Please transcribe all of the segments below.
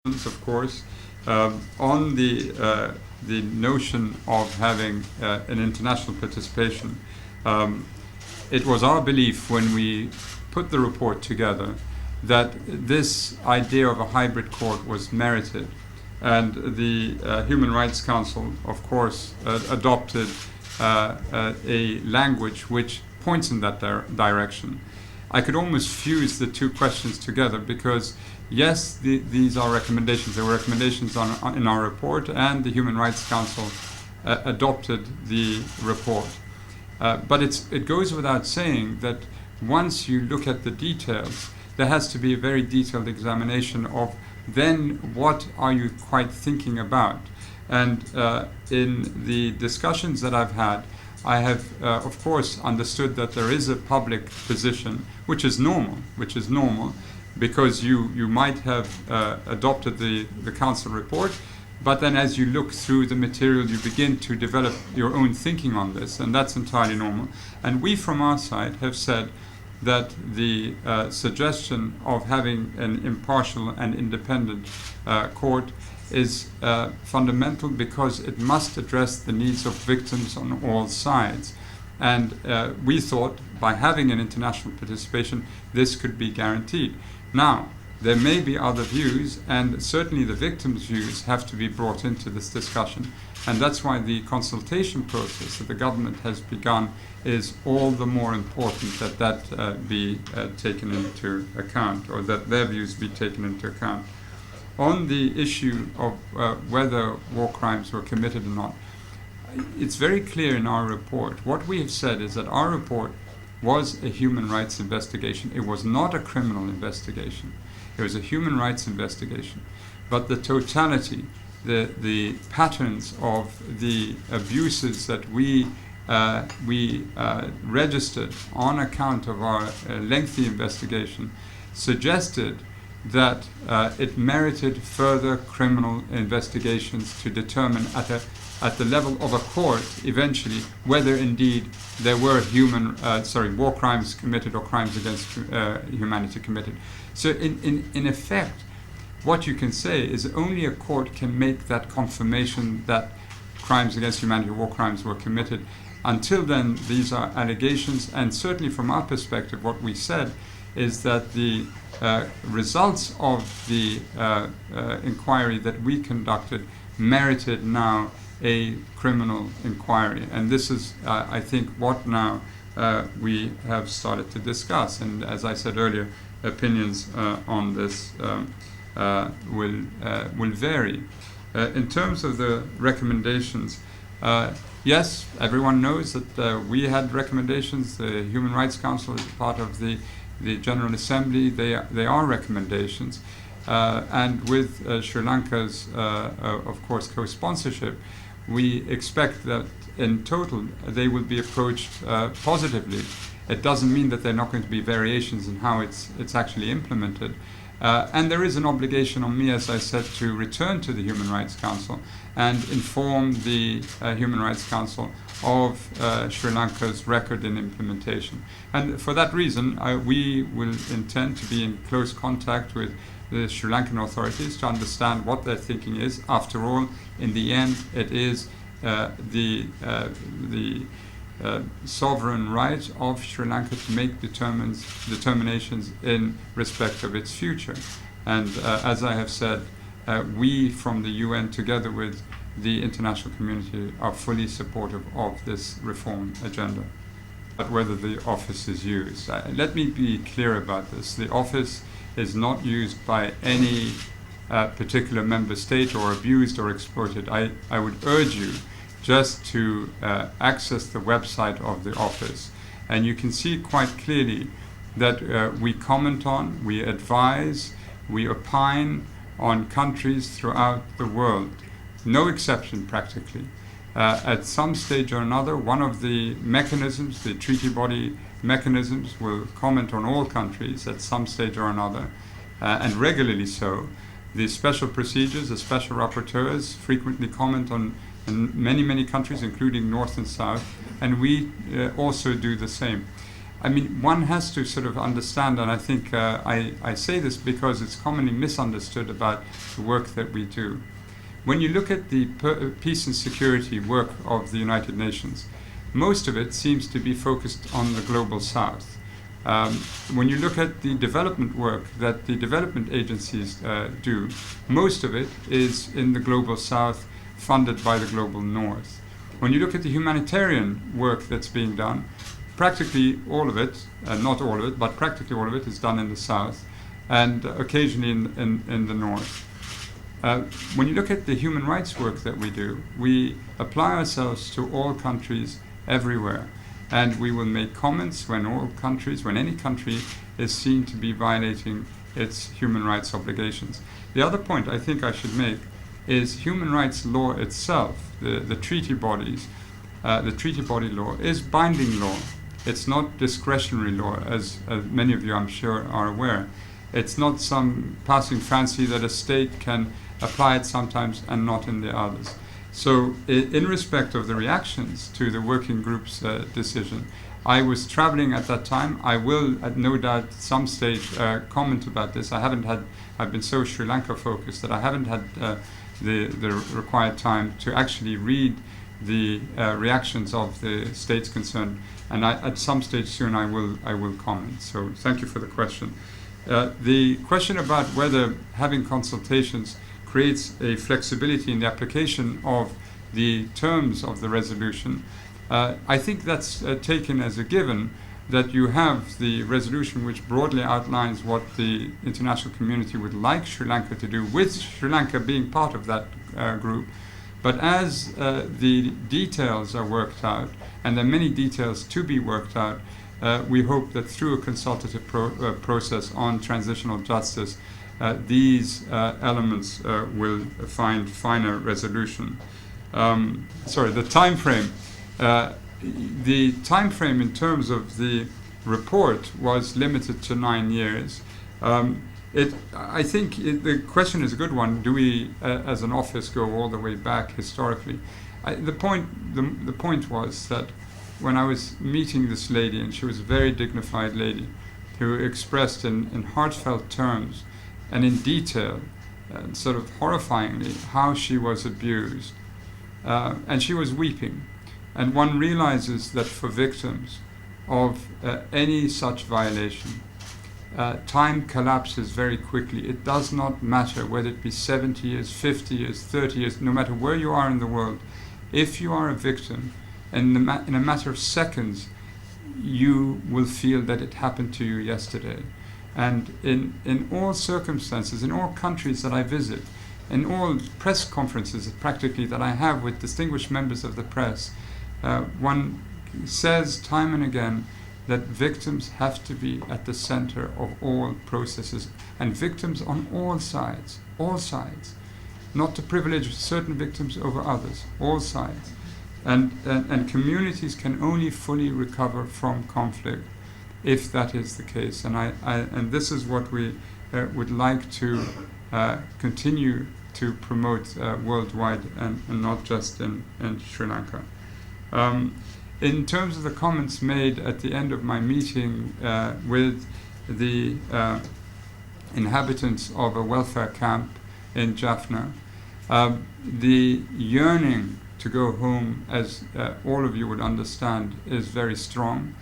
of course, on the notion of having an international participation. It was our belief when we put the report together that this idea of a hybrid court was merited, and the Human Rights Council, of course, adopted a language which points in that direction. I could almost fuse the two questions together because, yes, these are recommendations. There were recommendations in our report, and the Human Rights Council adopted the report. But it goes without saying that once you look at the details, there has to be a very detailed examination of then what are you quite thinking about. And in the discussions that I've had, I have, of course, understood that there is a public position, which is normal, because you might have adopted the Council report, but then as you look through the material, you begin to develop your own thinking on this, and that's entirely normal. And we, from our side, have said that the suggestion of having an impartial and independent court is fundamental because it must address the needs of victims on all sides. And we thought by having an international participation, this could be guaranteed. Now, there may be other views, and certainly the victims' views have to be brought into this discussion. And that's why the consultation process that the government has begun is all the more important that be taken into account, or that their views be taken into account. On the issue of whether war crimes were committed or not, it's very clear in our report. What we have said is that our report was a human rights investigation. It was not a criminal investigation. It was a human rights investigation. But the totality, the patterns of the abuses that we registered on account of our lengthy investigation suggested that it merited further criminal investigations to determine at the level of a court eventually whether indeed there were war crimes committed or crimes against humanity committed. So in effect, what you can say is only a court can make that confirmation that crimes against humanity, war crimes, were committed. Until then, these are allegations, and certainly from our perspective, what we said is that the results of the inquiry that we conducted merited now a criminal inquiry. And this is, I think, what now we have started to discuss. And as I said earlier, opinions on this will vary. In terms of the recommendations, yes, everyone knows that we had recommendations. The Human Rights Council is part of the General Assembly. They are recommendations. And with Sri Lanka's, of course, co-sponsorship, we expect that in total they will be approached positively. It doesn't mean that there are not going to be variations in how it's actually implemented. And there is an obligation on me, as I said, to return to the Human Rights Council and inform the Human Rights Council of Sri Lanka's record in implementation. And for that reason, we will intend to be in close contact with the Sri Lankan authorities to understand what their thinking is. After all, in the end, it is the sovereign right of Sri Lanka to make determinations in respect of its future. And as I have said, we from the UN, together with the international community, are fully supportive of this reform agenda. But whether the office is used, let me be clear about this. The office is not used by any particular member state or abused or exploited. I would urge you just to access the website of the office, and you can see quite clearly that we comment on, we advise, we opine on countries throughout the world, no exception practically. At some stage or another, one of the mechanisms, the treaty body mechanisms, will comment on all countries at some stage or another, and regularly so. The special procedures, the special rapporteurs frequently comment on many countries, including North and South, and we also do the same. I mean, one has to sort of understand, and I think I say this because it's commonly misunderstood about the work that we do. When you look at the peace and security work of the United Nations, most of it seems to be focused on the global south. When you look at the development work that the development agencies do, most of it is in the global south, funded by the global north. When you look at the humanitarian work that's being done, practically all of it, not all of it, but practically all of it is done in the south and occasionally in the north. When you look at the human rights work that we do, we apply ourselves to all countries everywhere. And we will make comments when any country is seen to be violating its human rights obligations. The other point I think I should make is human rights law itself, the treaty bodies, the treaty body law is binding law. It's not discretionary law, as many of you I'm sure are aware. It's not some passing fancy that a state can apply it sometimes and not in the others. So in respect of the reactions to the working group's decision, I was traveling at that time. I will, at no doubt, at some stage comment about this. I've been so Sri Lanka focused that I haven't had the required time to actually read the reactions of the states concerned. And at some stage soon I will comment. So thank you for the question. The question about whether having consultations creates a flexibility in the application of the terms of the resolution. I think that's taken as a given that you have the resolution which broadly outlines what the international community would like Sri Lanka to do, with Sri Lanka being part of that group. But as the details are worked out, and there are many details to be worked out, we hope that through a consultative process on transitional justice, these elements will find final resolution. The time frame. The time frame in terms of the report was limited to 9 years. I think the question is a good one. Do we, as an office, go all the way back historically? The point was that when I was meeting this lady, and she was a very dignified lady, who expressed in heartfelt terms and in detail, sort of horrifyingly, how she was abused. And she was weeping. And one realizes that for victims of any such violation, time collapses very quickly. It does not matter whether it be 70 years, 50 years, 30 years, no matter where you are in the world. If you are a victim, in a matter of seconds, you will feel that it happened to you yesterday. And in all circumstances, in all countries that I visit, in all press conferences practically that I have with distinguished members of the press, one says time and again that victims have to be at the center of all processes, and victims on all sides, not to privilege certain victims over others, all sides. And communities can only fully recover from conflict if that is the case. And this is what we would like to continue to promote worldwide and not just in Sri Lanka. In terms of the comments made at the end of my meeting with the inhabitants of a welfare camp in Jaffna, the yearning to go home, as all of you would understand, is very strong.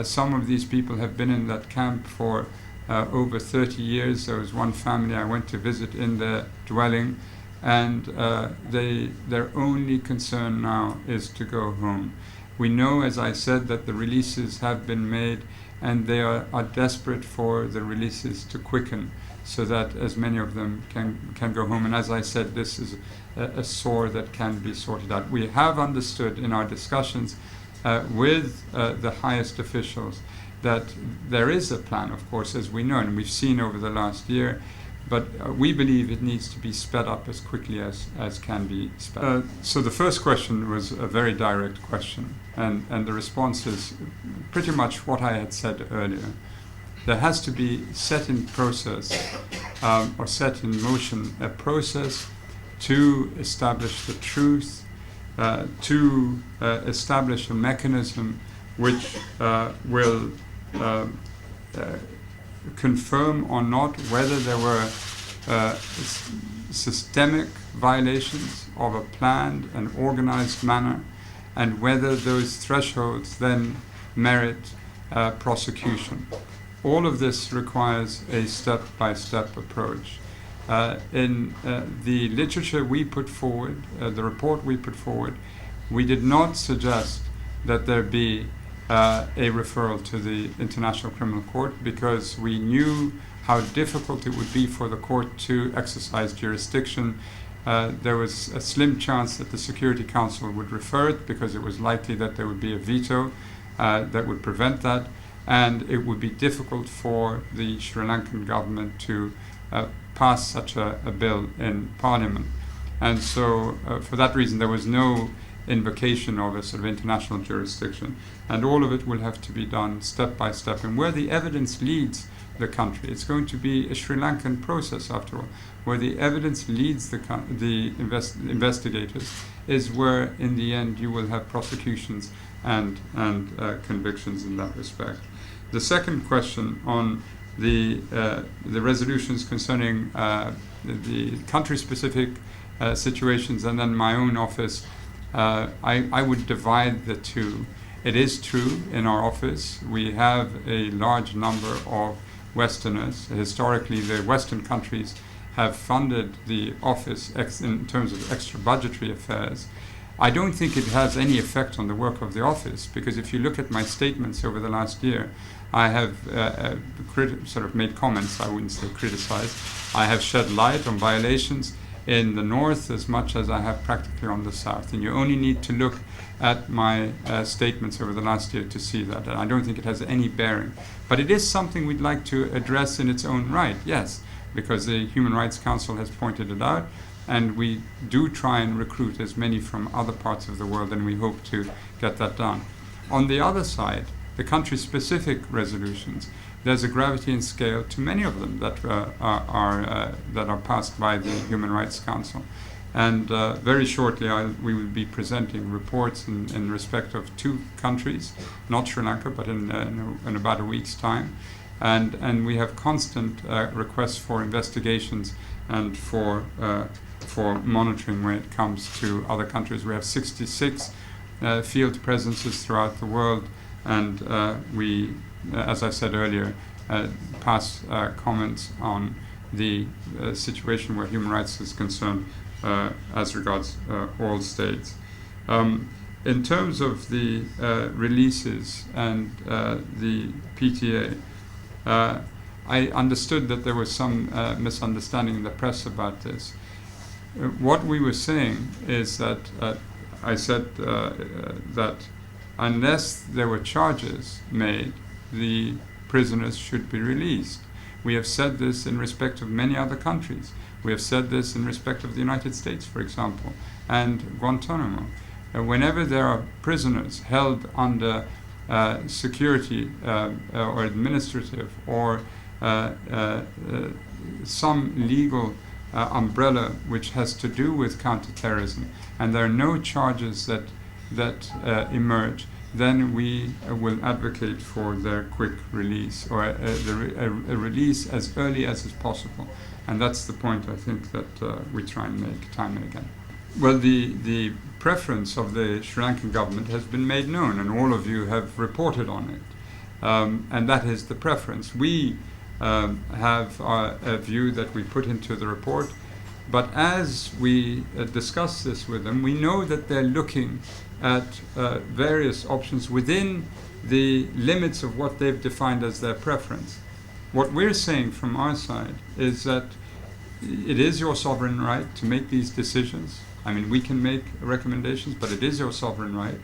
Some of these people have been in that camp for over 30 years. There was one family I went to visit in their dwelling, and their only concern now is to go home. We know, as I said, that the releases have been made, and they are desperate for the releases to quicken so that as many of them can go home. And as I said, this is a sore that can be sorted out. We have understood in our discussions with the highest officials that there is a plan, of course, as we know, and we've seen over the last year, but we believe it needs to be sped up as quickly as can be sped up. So the first question was a very direct question, and the response is pretty much what I had said earlier. There has to be set in process, or set in motion, a process to establish the truth, to establish a mechanism which will confirm or not whether there were systemic violations of a planned and organized manner, and whether those thresholds then merit prosecution. All of this requires a step-by-step approach. In the literature we put forward, the report we put forward, we did not suggest that there be a referral to the International Criminal Court, because we knew how difficult it would be for the court to exercise jurisdiction. There was a slim chance that the Security Council would refer it, because it was likely that there would be a veto that would prevent that, and it would be difficult for the Sri Lankan government to pass such a bill in Parliament. And so for that reason there was no invocation of a sort of international jurisdiction, and all of it will have to be done step by step. And where the evidence leads the country, it's going to be a Sri Lankan process after all. Where the evidence leads the investigators is where in the end you will have prosecutions and convictions in that respect. The second question on the resolutions concerning the country-specific situations and then my own office, I would divide the two. It is true in our office we have a large number of Westerners. Historically, the Western countries have funded the office in terms of extra budgetary affairs. I don't think it has any effect on the work of the office, because if you look at my statements over the last year, I have sort of made comments, I wouldn't say criticized. I have shed light on violations in the north as much as I have practically on the south. And you only need to look at my statements over the last year to see that. And I don't think it has any bearing. But it is something we'd like to address in its own right, yes, because the Human Rights Council has pointed it out, and we do try and recruit as many from other parts of the world, and we hope to get that done. On the other side, the country-specific resolutions, there's a gravity and scale to many of them that are passed by the Human Rights Council. And very shortly we will be presenting reports in respect of 2 countries, not Sri Lanka, but in about a week's time. And we have constant requests for investigations and for monitoring when it comes to other countries. We have 66 field presences throughout the world, and we, as I said earlier, pass comments on the situation where human rights is concerned as regards all states. In terms of the releases and the PTA, I understood that there was some misunderstanding in the press about this. What we were saying is that I said that unless there were charges made, the prisoners should be released. We have said this in respect of many other countries. We have said this in respect of the United States, for example, and Guantanamo. Whenever there are prisoners held under security or administrative or some legal umbrella which has to do with counterterrorism, and there are no charges that emerge, then we will advocate for their quick release, or a release as early as is possible. And that's the point I think that we try and make time and again. Well, the preference of the Sri Lankan government has been made known, and all of you have reported on it. And that is the preference. We have a view that we put into the report, but as we discuss this with them, we know that they're looking at various options within the limits of what they've defined as their preference. What we're saying from our side is that it is your sovereign right to make these decisions. I mean, we can make recommendations, but it is your sovereign right.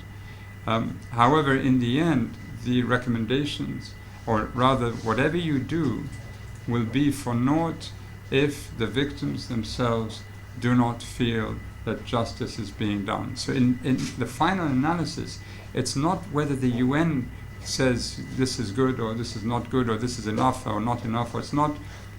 However, in the end, the recommendations, or rather whatever you do, will be for naught if the victims themselves do not feel that justice is being done. So in the final analysis, it's not whether the UN says this is good or this is not good or this is enough or not enough, or it's not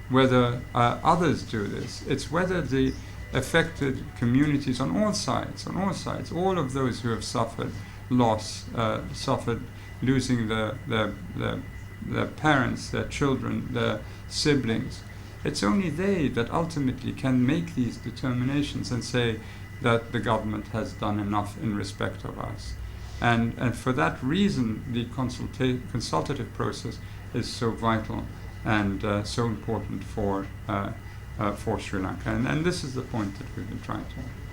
whether others do this. It's whether the affected communities on all sides, all of those who have suffered loss, suffered losing their their parents, their children, their siblings. It's only they that ultimately can make these determinations and say that the government has done enough in respect of us. And for that reason, the consultative process is so vital and so important for Sri Lanka. And this is the point that we've been trying to make.